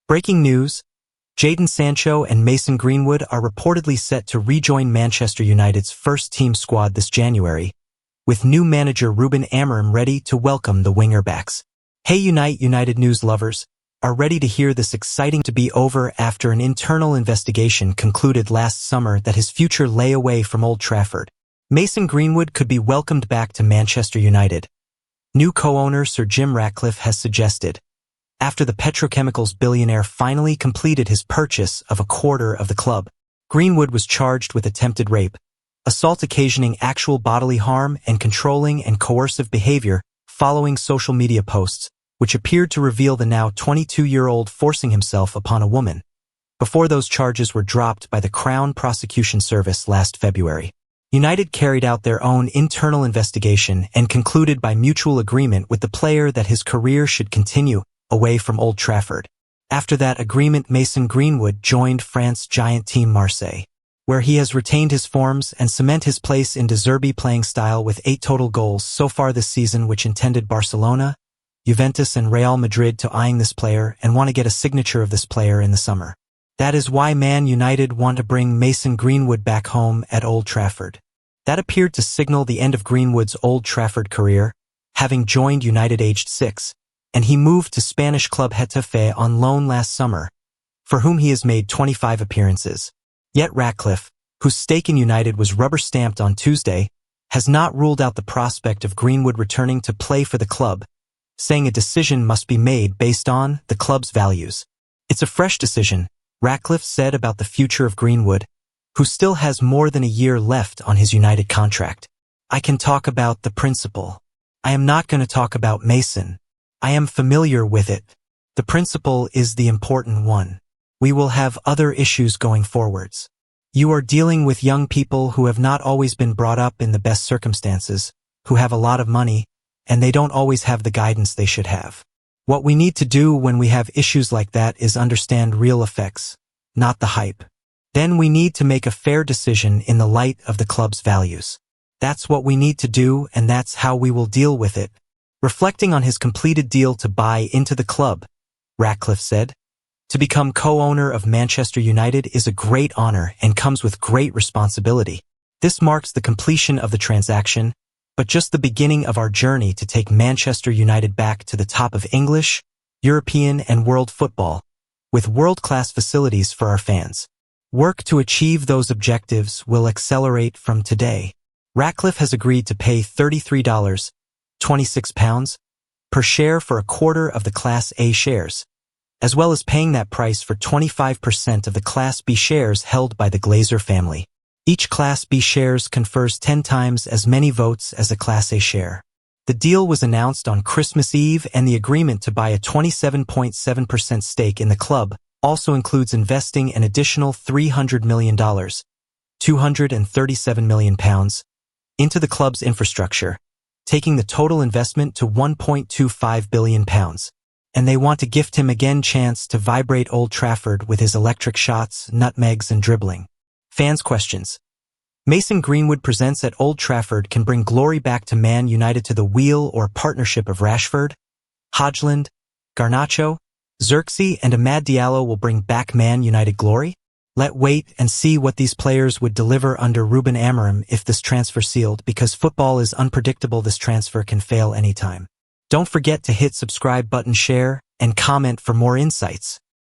Breaking news: Jadon Sancho and Mason Greenwood are reportedly set to rejoin Manchester United's first-team squad this January, with new manager Ruben Amorim ready to welcome the winger-backs. Hey United news lovers, are ready to hear this exciting to be over after an internal investigation concluded last summer that his future lay away from Old Trafford. Mason Greenwood could be welcomed back to Manchester United. New co-owner Sir Jim Ratcliffe has suggested, after the petrochemicals billionaire finally completed his purchase of a quarter of the club. Greenwood was charged with attempted rape, assault occasioning actual bodily harm, and controlling and coercive behavior following social media posts, which appeared to reveal the now 22-year-old forcing himself upon a woman, before those charges were dropped by the Crown Prosecution Service last February. United carried out their own internal investigation and concluded by mutual agreement with the player that his career should continue away from Old Trafford. After that agreement, Mason Greenwood joined France giant team Marseille, where he has retained his forms and cement his place in De Zerbi playing style with 8 total goals so far this season, which intended Barcelona, Juventus and Real Madrid to eyeing this player and want to get a signature of this player in the summer. That is why Man United want to bring Mason Greenwood back home at Old Trafford. That appeared to signal the end of Greenwood's Old Trafford career, having joined United aged 6, and he moved to Spanish club Getafe on loan last summer, for whom he has made 25 appearances. Yet Ratcliffe, whose stake in United was rubber-stamped on Tuesday, has not ruled out the prospect of Greenwood returning to play for the club, saying a decision must be made based on the club's values. It's a fresh decision, Ratcliffe said about the future of Greenwood, who still has more than a year left on his United contract. I can talk about the principle. I am not going to talk about Mason. I am familiar with it. The principle is the important one. We will have other issues going forwards. You are dealing with young people who have not always been brought up in the best circumstances, who have a lot of money, and they don't always have the guidance they should have. What we need to do when we have issues like that is understand real effects, not the hype. Then we need to make a fair decision in the light of the club's values. That's what we need to do, and that's how we will deal with it. Reflecting on his completed deal to buy into the club, Ratcliffe said, "To become co-owner of Manchester United is a great honor and comes with great responsibility. This marks the completion of the transaction, but just the beginning of our journey to take Manchester United back to the top of English, European and world football, with world-class facilities for our fans. Work to achieve those objectives will accelerate from today." Ratcliffe has agreed to pay £33.26 per share for a quarter of the Class A shares, as well as paying that price for 25% of the Class B shares held by the Glazer family. Each Class B shares confers 10 times as many votes as a Class A share. The deal was announced on Christmas Eve, and the agreement to buy a 27.7% stake in the club also includes investing an additional $300 million, £237 million, into the club's infrastructure, taking the total investment to £1.25 billion. And they want to gift him again chance to vibrate Old Trafford with his electric shots, nutmegs, and dribbling. Fans' questions. Mason Greenwood presents at Old Trafford can bring glory back to Man United to the wheel or partnership of Rashford, Højlund, Garnacho, Xerxes, and Amad Diallo will bring back Man United glory? Let's wait and see what these players would deliver under Ruben Amorim if this transfer sealed, because football is unpredictable. This transfer can fail anytime. Don't forget to hit subscribe button, share, and comment for more insights.